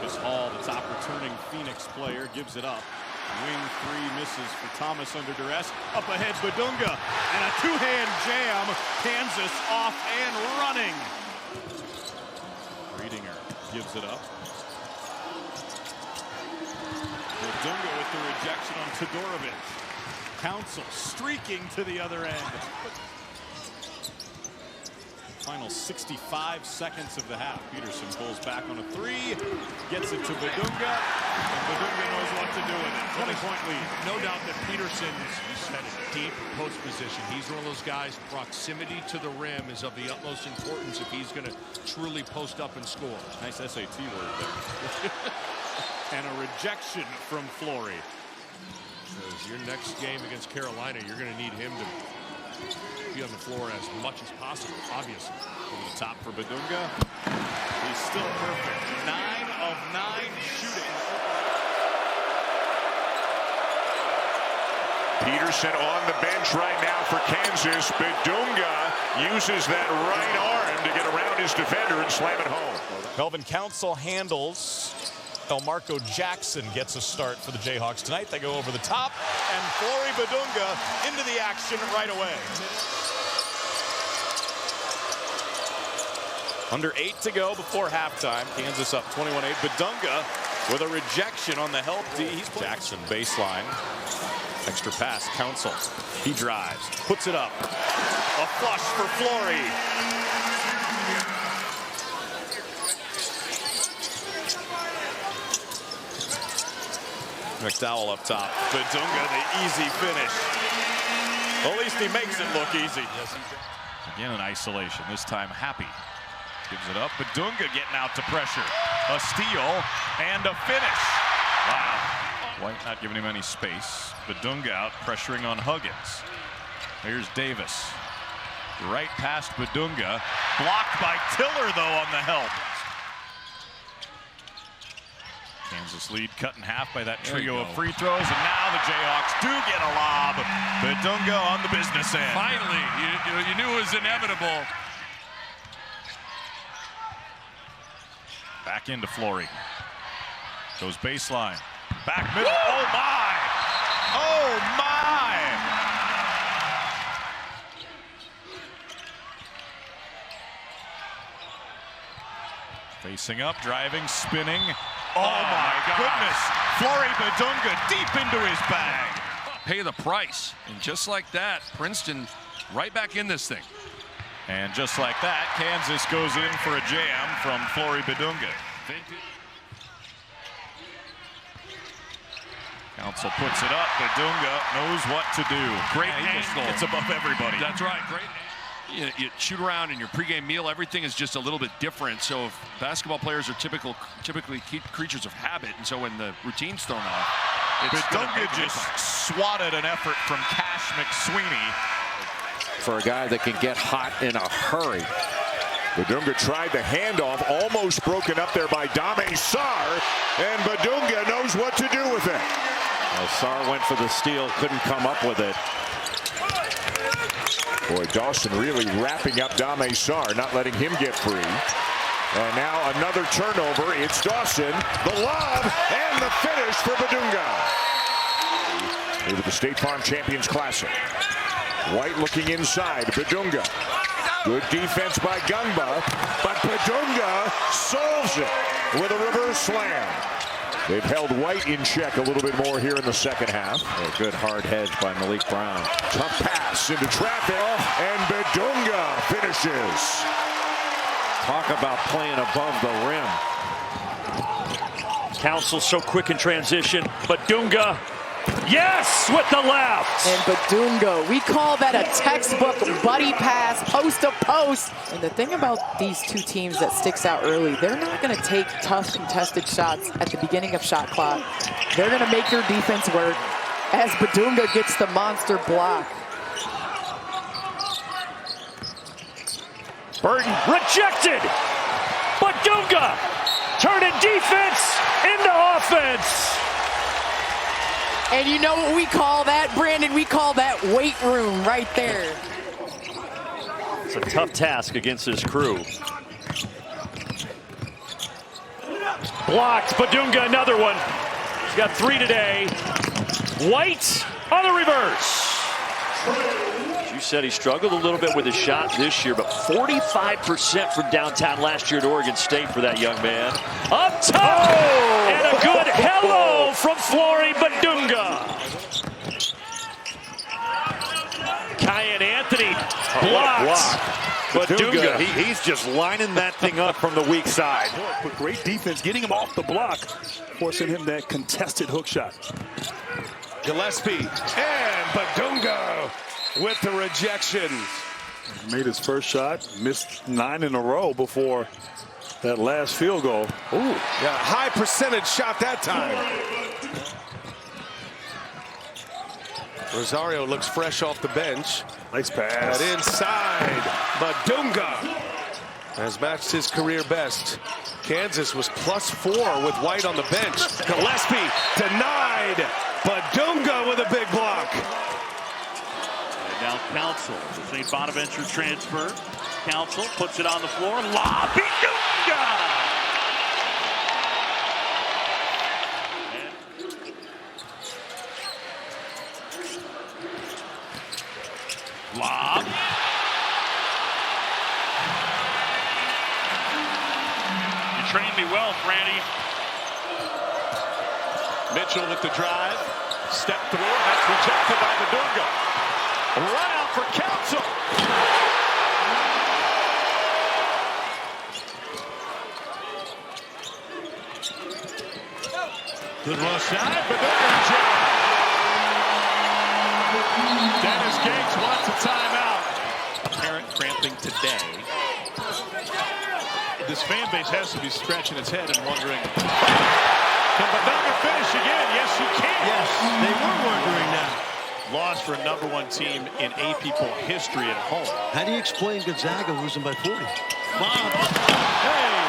Marcus Hall, the top returning Phoenix player, gives it up. Wing three misses for Thomas under duress. Up ahead, Bidunga, and a two-hand jam. Kansas off and running. Bidunga gives it up. Bidunga with the rejection on Todorovic. Council streaking to the other end. Final 65 seconds of the half. Peterson pulls back on a three, gets it to Bidunga, and Bidunga knows what to do with it. 20-point lead. No doubt that Peterson's at a deep post position. He's one of those guys, proximity to the rim is of the utmost importance if he's going to truly post up and score. Nice SAT word there. And a rejection from Flory. Because your next game against Carolina, you're going to need him to be on the floor as much as possible, obviously. Over the top for Bidunga. He's still perfect. 9 of 9 shooting. Peterson on the bench right now for Kansas. Bidunga uses that right arm to get around his defender and slam it home. Melvin Council handles. Marco Jackson gets a start for the Jayhawks tonight. They go over the top, and Flory Bidunga into the action right away. Under 8 to go before halftime. Kansas up 21-8. Bidunga with a rejection on the help D. Jackson baseline. Extra pass. Council. He drives. Puts it up. A flush for Flory. McDowell up top. Bidunga, the easy finish. Well, at least he makes it look easy. Again in isolation. This time Happy. Gives it up. Bidunga getting out to pressure. A steal and a finish. Wow. White not giving him any space. Bidunga out pressuring on Huggins. Here's Davis. Right past Bidunga. Blocked by Tiller, though, on the help. Kansas lead cut in half by that trio of free throws, and now the Jayhawks do get a lob. Bidunga on the business end. Finally, you knew it was inevitable. Back into Flory. Goes baseline. Back middle. Oh, my! Oh, my! Facing up, driving, spinning. Oh, my goodness. Flory Bidunga deep into his bag. Pay the price. And just like that, Princeton right back in this thing. And just like that, Kansas goes in for a jam from Flory Bidunga. Council puts it up. Bidunga knows what to do. Great angle. It's above everybody. That's right. Great. You shoot around in your pregame meal, everything is just a little bit different. So if basketball players are typically creatures of habit, and so when the routine's thrown off, Bidunga just swatted an effort from Cash McSweeney. For a guy that can get hot in a hurry. Bidunga tried the handoff, almost broken up there by Dame Sarr, and Bidunga knows what to do with it. Well, Sarr went for the steal, couldn't come up with it. Boy, Dawson really wrapping up Dame Sarr, not letting him get free. And now another turnover. It's Dawson, the lob, and the finish for Bidunga. Into the State Farm Champions Classic. White looking inside. Bidunga. Good defense by Gungba, but Bidunga solves it with a reverse slam. They've held White in check a little bit more here in the second half. A good hard hedge by Malik Brown. Tough pass into traffic, and Bidunga finishes. Talk about playing above the rim. Council so quick in transition. Bidunga, yes, with the left. And Bidunga, we call that a textbook buddy pass, post to post. And the thing about these two teams that sticks out early, they're not going to take tough contested shots at the beginning of shot clock. They're going to make your defense work as Bidunga gets the monster block. Burton rejected. Bidunga turning defense into offense. And you know what we call that, Brandon? We call that weight room right there. It's a tough task against this crew. Blocked. Bidunga, another one. He's got 3 today. White on the reverse. You said he struggled a little bit with his shot this year, but 45% from downtown last year at Oregon State for that young man. Up top! Oh! And a good hello from Flory Bidunga. Kyan Anthony blocked. Bidunga, he's just lining that thing up from the weak side. But great defense, getting him off the block, forcing him that contested hook shot. Gillespie and Bidunga with the rejection. Made his first shot, missed 9 in a row before that last field goal. Ooh, yeah, high percentage shot that time. Rosario looks fresh off the bench. Nice pass. And inside, Bidunga has matched his career best. Kansas was +4 with White on the bench. Gillespie denied. Bidunga with a big block. And now Council, the St. Bonaventure transfer. Council puts it on the floor. Lob, Bidunga! Lob. You trained me well, Franny. Mitchell with the drive. Step through. That's rejected by Bidunga. Run out for Council. Good low shot. Bidunga jam. Dennis Gates wants a timeout. Apparent cramping today. This fan base has to be scratching its head and wondering, can Bidunga finish again? Yes, he can. Yes, they were wondering that. Loss for a #1 team in AP poll history at home. How do you explain Gonzaga losing by 40? Hey,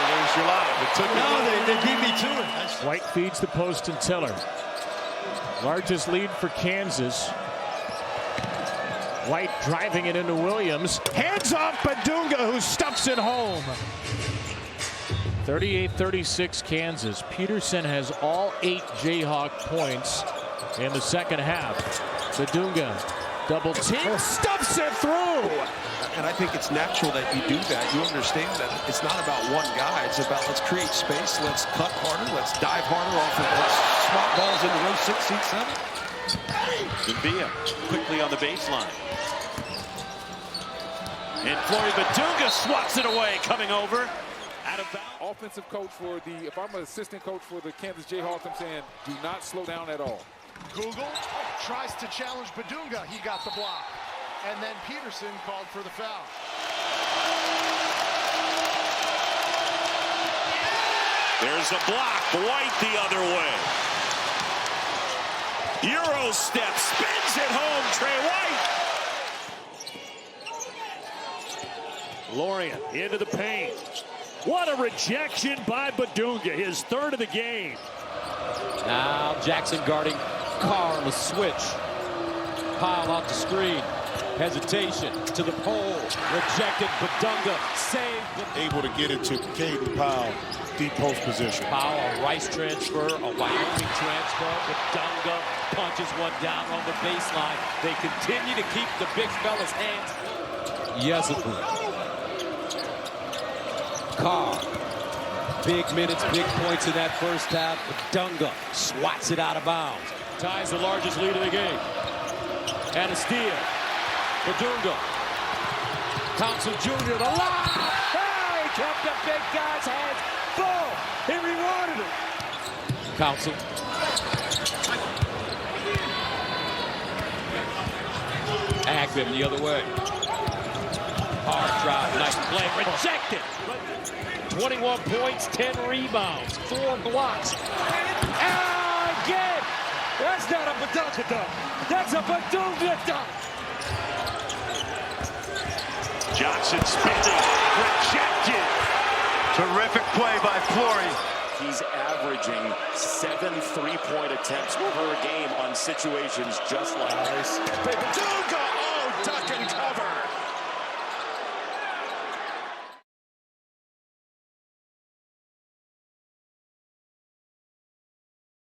there's your line. It took they beat me to it. White feeds the post and Tiller. Largest lead for Kansas. White driving it into Williams. Hands off Bidunga, who stuffs it home. 38-36 Kansas. Peterson has all 8 Jayhawk points in the second half. Bidunga double team, stuffs it through. And I think it's natural that you do that. You understand that it's not about one guy. It's about let's create space, let's cut harder, let's dive harder off of let's swap balls into row 6, seat 7. Zambia quickly on the baseline. And Flory Bidunga swats it away, coming over. Out of bounds. Offensive coach for the, if I'm an assistant coach for the Kansas Jayhawks, I'm saying do not slow down at all. Google tries to challenge Bidunga. He got the block. And then Peterson called for the foul. There's a block. White the other way. Euro step, spins it home, Trey White. Lorian into the paint. What a rejection by Bidunga, his 3rd of the game. Now Jackson guarding Carr on the switch. Powell off the screen. Hesitation to the pole. Rejected. Bidunga saved. Able to get it to Caden Powell. Deep post position. Powell, a Rice transfer, a Wyoming transfer. Bidunga punches one down on the baseline. They continue to keep the big fella's hands. Yes, Carr. Big minutes, big points in that first half. Bidunga swats it out of bounds. Ties the largest lead of the game. And a steal. Bidunga. Council Jr. the lob. Oh, he kept the big guy's hands full. He rewarded it. Council. Agnew the other way. Hard drive, nice play, rejected. 21 points, 10 rebounds, 4 blocks. Again! That's not a Bidunga dunk. That's a Bidunga dunk. Johnson spinning, rejected. Terrific play by Flory. He's averaging 7 3-point attempts per game on situations just like this. Bidunga, oh, duck and cover.